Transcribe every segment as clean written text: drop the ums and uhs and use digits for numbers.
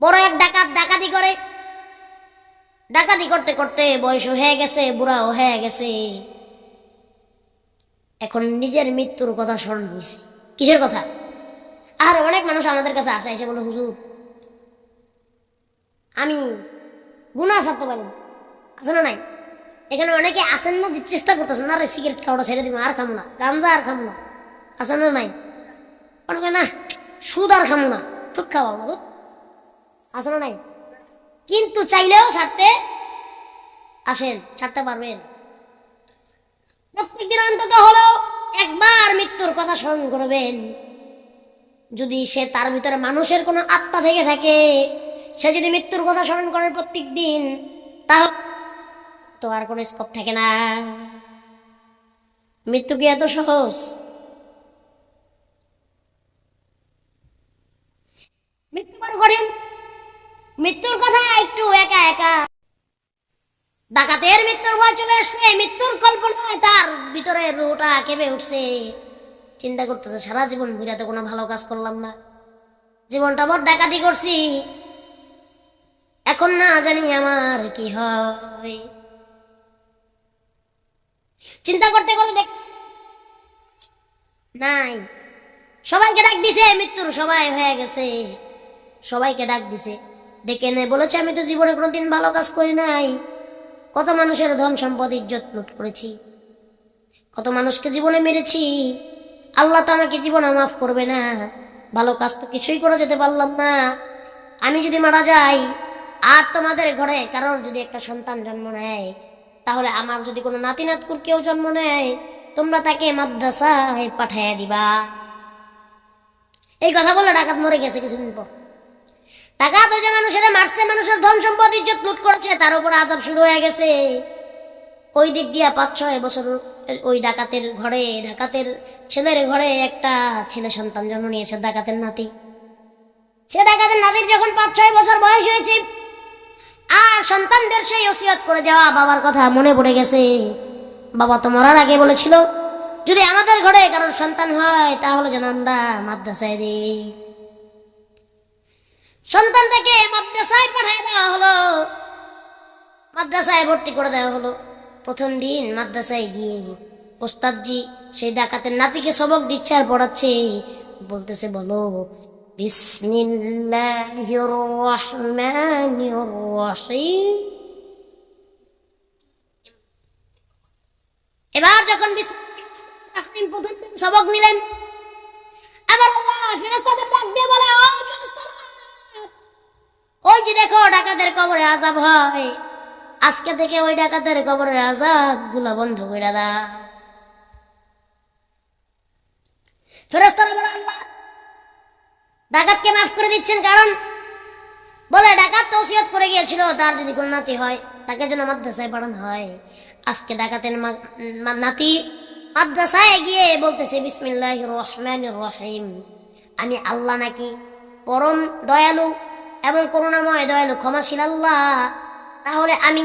বড় এক ডাকাত ডাকাতি করে, ডাকাতি করতে করতে বয়স হয়ে গেছে, বুড়াও হয়ে গেছে। এখন নিজের মৃত্যুর কথা স্মরণ হয়েছে। কিসের কথা? আর অনেক মানুষ আমাদের কাছে আসে, এসে বলে, হুজুর আমি গুনাহ ছাড়তে পারি না। আছে না নাই? এখানে অনেকে আসেন না, যে চেষ্টা করতেছেন, না রে সিগারেট খাওয়াটা ছেড়ে দিব, আর খামো না, গাঞ্জা আর খামো না। আছে না নাই? অনেকে না সুদ আর খামো না, সুদ খাওয়াবো না। আছে না নাই? কিন্তু চাইলেও ছাড়তে আসেন, ছাড়তে পারবেন। প্রত্যেকদিন অন্তত হলেও একবার মৃত্যুর কথা স্মরণ করবেন। যদি সে তার ভিতরে মানুষের কোনো আত্মা থেকে থাকে, সে যদি মৃত্যুর কথা স্মরণ করে প্রত্যেক দিন, তাহলে তো আর কোনো স্কোপ থাকে না। মৃত্যু কি এত সহজ? মৃত্যুবরণ করেন, মৃত্যুর কথা একটু একা একা। ডাকাতের মৃত্যুর ভয় চলে আসছে, মৃত্যুর কল্পনায় তার ভিতরে রুহটা কেঁপে উঠছে। চিন্তা করতেছে, সারা জীবন ঘুরে তো কোনো ভালো কাজ করলাম না, জীবনটা বড় ডাকাতি করছি, এখন না জানি আমার কি হয়। চিন্তা করতে করতে দেখ নাই, সবাইকে ডাক দিছে, মৃত্যুর সবাই হয়ে গেছে, সবাইকে ডাক দিছে, ডেকে এনে বলেছে, আমি তো জীবনে কোনোদিন ভালো কাজ করি নাই, কত মানুষের ধন সম্পদ ইজ্জত লুট করেছি, কত মানুষকে জীবনে মেরেছি, আল্লাহ তো আমাকে জীবনে মাফ করবে না, ভালো কাজ তো কিছুই করে যেতে পারলাম না। আমি যদি মারা যাই, আর তোমাদের ঘরে কারোর যদি একটা সন্তান জন্ম নেয়, তাহলে আমার যদি কোনো নাতি নাতকুর কেউ জন্ম নেয়, তোমরা তাকে মাদ্রাসায় পাঠাইয়া দিবা। এই কথা বলে ডাকাত মরে গেছে কিছুদিন পর। ডাকাত ওই যে মানুষের মারছে, মানুষের ধন সম্পদ ইজ্জত লুট করছে, তার উপর আযাব শুরু হয়ে গেছে। ওই দিক দিয়া 5-6 বছর ওই ডাকাতের ঘরে, ডাকাতের ছেলের ঘরে একটা ছেলে সন্তান জন্ম নিয়েছে, ডাকাতের নাতি। সে ডাকাতের নাতির যখন 5-6 বছর বয়স হয়েছে, আর সন্তানদের সেই ওসিয়ত করে যাওয়া বাবার কথা মনে পড়ে গেছে। বাবা তো মরার আগে বলেছিল, যদি আমাদের ঘরে কারোর সন্তান হয় তাহলে যেন আমরা মাদ্রাসায় দিই। সন্তানটাকে মাদ্রাসায় পাঠিয়ে দেওয়া হলো, মাদ্রাসায় ভর্তি করে দেওয়া হলো। প্রথম দিন মাদ্রাসায় গিয়ে ওস্তাদজি সেই ডাকাতের নাতিকে সবক দিচ্ছে আর পড়াচ্ছে, বলতেছে, বলো বিসমিল্লাহির রহমানির রহিম। এবার যখন প্রথম দিন সবক নিলেন, আবার আল্লাহ ফেরেশতাদের ডাক দিয়ে বলে, ও ফেরেশতারা, ওই যে দেখো ডাকাতের কবরে আযাব হয়, আজকে থেকে ওই ডাকাতের কবরের আযাব গুলা বন্ধ করে দাও। ফেরেশতারা বলে, আল্লাহ ডাকাতকে মাফ করে দিচ্ছেন, কারণ বলে ডাকাত তো ওসিয়ত করে গিয়েছিল তার যদি কোনো নাতি হয় তাকে যেন মাদ্রাসায় পড়ানো হয়। আজকে ডাকাতের নাতি মাদ্রাসায় গিয়ে বলতেছে বিসমিল্লাহির রহমানির রহিম। আমি আল্লাহ নাকি পরম দয়ালু এবং করুণাময়, দয়ালু ক্ষমাশীল আল্লাহ, তাহলে আমি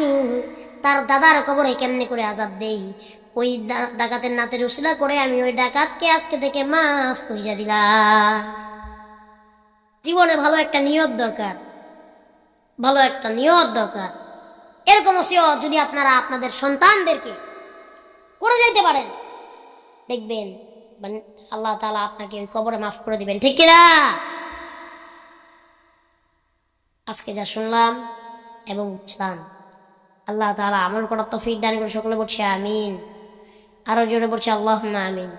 তার দাদার কবরে কেমনে করে আযাব দেই? ওই ডাকাতের নাতের উসিলা করে আমি ওই ডাকাতকে আজকে থেকে মাফ কইরা দিলাম। জীবনে ভালো একটা নিয়ত দরকার, ভালো একটা নিয়ত দরকার। এরকম ওসিয়ত যদি আপনারা আপনাদের সন্তানদেরকে করে যেতে পারেন, দেখবেন আল্লাহ তাআলা আপনাকে ওই কবরে মাফ করে দিবেন, ঠিক কিনা? আজকে যা শুনলাম এবং বুঝলাম, আল্লাহ তাআলা আমল করার তৌফিক দান করে। সকলে বলছে আমিন, আরো জোরে বলছে আল্লাহুম্মা আমিন।